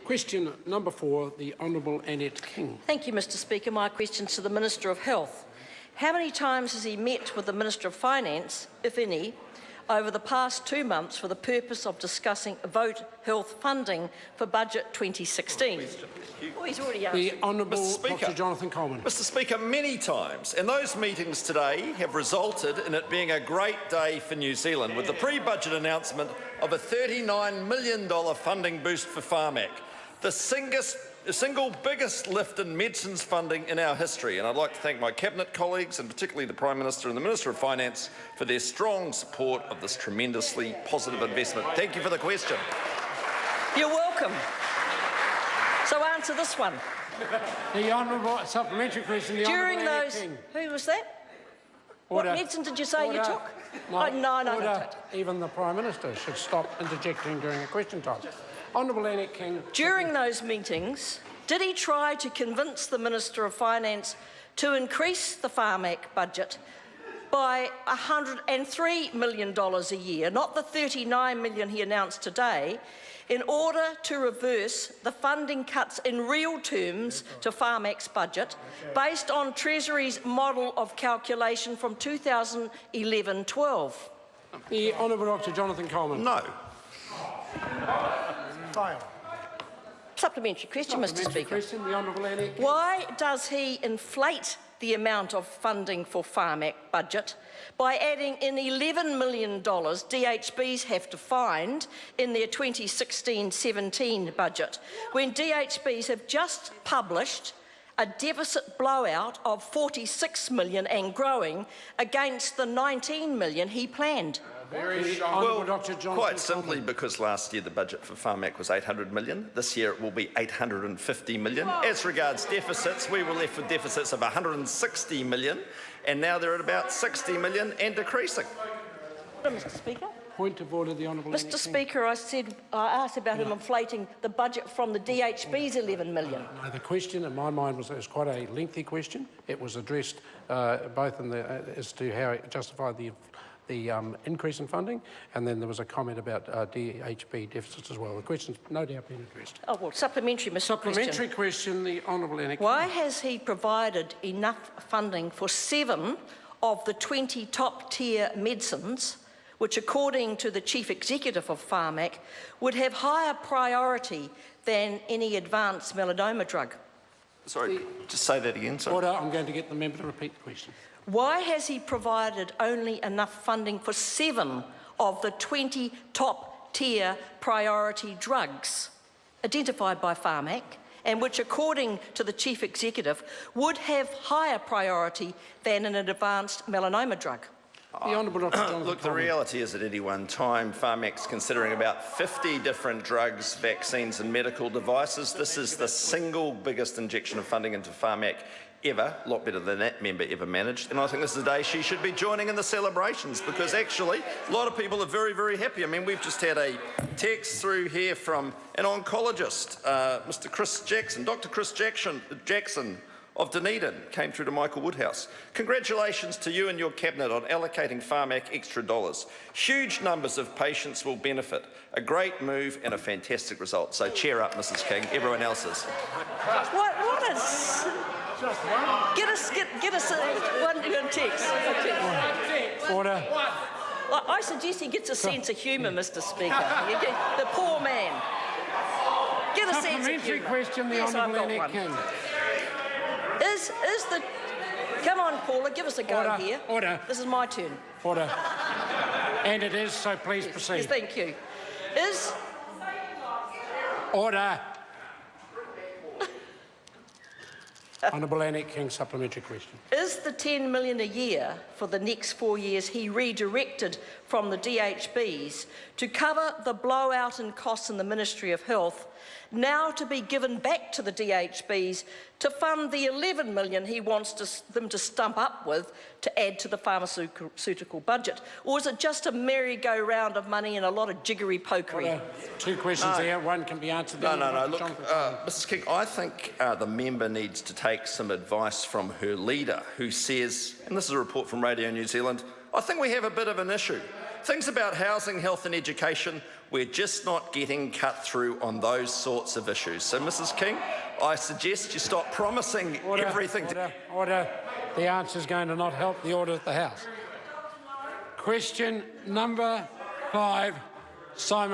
Question number 4, the Honourable Annette King. Thank you, Mr Speaker. My question is to the Minister of Health. How many times has he met with the Minister of Finance, if any, over the past 2 months for the purpose of discussing vote health funding for Budget 2016? Oh, he's already answered. The Honourable Dr Jonathan Coleman. Mr Speaker, many times, and those meetings today have resulted in it being a great day for New Zealand with the pre-budget announcement of a $39 million funding boost for Pharmac, the single biggest lift in medicines funding in our history. And I'd like to thank my Cabinet colleagues, and particularly the Prime Minister and the Minister of Finance, for their strong support of this tremendously positive investment. Thank you for the question. You're welcome. So answer this one. The Honourable Supplementary question. The During Honourable those, King. who was that? Order. What medicine did you say Order. you took? No. Even the Prime Minister should stop interjecting during a question time. Honourable Annette King. During those meetings, did he try to convince the Minister of Finance to increase the Pharmac budget by $103 million a year, not the $39 million he announced today, in order to reverse the funding cuts in real terms to Pharmac's budget based on Treasury's model of calculation from 2011-12? The Honourable Dr Jonathan Coleman. No. Supplementary question, Mr Speaker. Question, the Honourable Annette King. Why does he inflate the amount of funding for Pharmac budget by adding in $11 million DHBs have to find in their 2016-17 budget, when DHBs have just published a deficit blowout of $46 million and growing against the $19 million he planned? Well, quite simply because last year the budget for Pharmac was $800 million. This year it will be $850 million. As regards deficits, we were left with deficits of $160 million, and now they're at about $60 million and decreasing. Mr Speaker. Point of order, the Honourable Annette King. Mr Speaker, I asked about him inflating the budget from the DHB's $11 million. No, the question in my mind was quite a lengthy question. It was addressed both in the, as to how it justified the increase in funding, and then there was a comment about DHB deficits as well. The question's no doubt been addressed. Oh, well, supplementary, Mr. Supplementary question, the Honourable Annette King. Why has he provided enough funding for 7 of the 20 top-tier medicines, which, according to the Chief Executive of Pharmac, would have higher priority than any advanced melanoma drug? Sorry, just say that again. Sorry. Order. I'm going to get the member to repeat the question. Why has he provided only enough funding for 7 of the 20 top-tier priority drugs identified by Pharmac, and which, according to the Chief Executive, would have higher priority than an advanced melanoma drug? The Honourable Dr Jonathan Look, the reality is at any one time, Pharmac's considering about 50 different drugs, vaccines and medical devices. This is the single biggest injection of funding into Pharmac ever, a lot better than that member ever managed. And I think this is the day she should be joining in the celebrations, because actually a lot of people are very, very happy. I mean, we've just had a text through here from an oncologist, Mr. Chris Jackson, Dr. Chris Jackson of Dunedin, came through to Michael Woodhouse. Congratulations to you and your Cabinet on allocating Pharmac extra dollars. Huge numbers of patients will benefit. A great move and a fantastic result. So cheer up, Mrs. King. Everyone else is. What is... Get us one text. Order. I suggest he gets a sense of humour, Mr Speaker. The poor man. Get a sense of Supplementary humour. question, the Yes, Honourable I've got Annette one. King. Is the... Come on, Paula, give us a go Order. here. Order. This is my turn. Order. And it is, so please Yes, proceed. thank you. Is... Order. Honourable Annette King, supplementary question. Is the $10 million a year for the next 4 years he redirected from the DHBs to cover the blowout in costs in the Ministry of Health now to be given back to the DHBs to fund the $11 million he wants them to stump up with to add to the pharmaceutical budget? Or is it just a merry-go-round of money and a lot of jiggery-pokery? Order. 2 questions there. One can be answered. No. Look, Mrs. King, I think the member needs to take some advice from her leader, who says, and this is a report from Radio New Zealand, I think we have a bit of an issue. Things about housing, health and education, We're just not getting cut through on those sorts of issues. So, Mrs King, I suggest you stop promising everything. Order. The answer is going to not help the order of the House. Question number 5, Simon.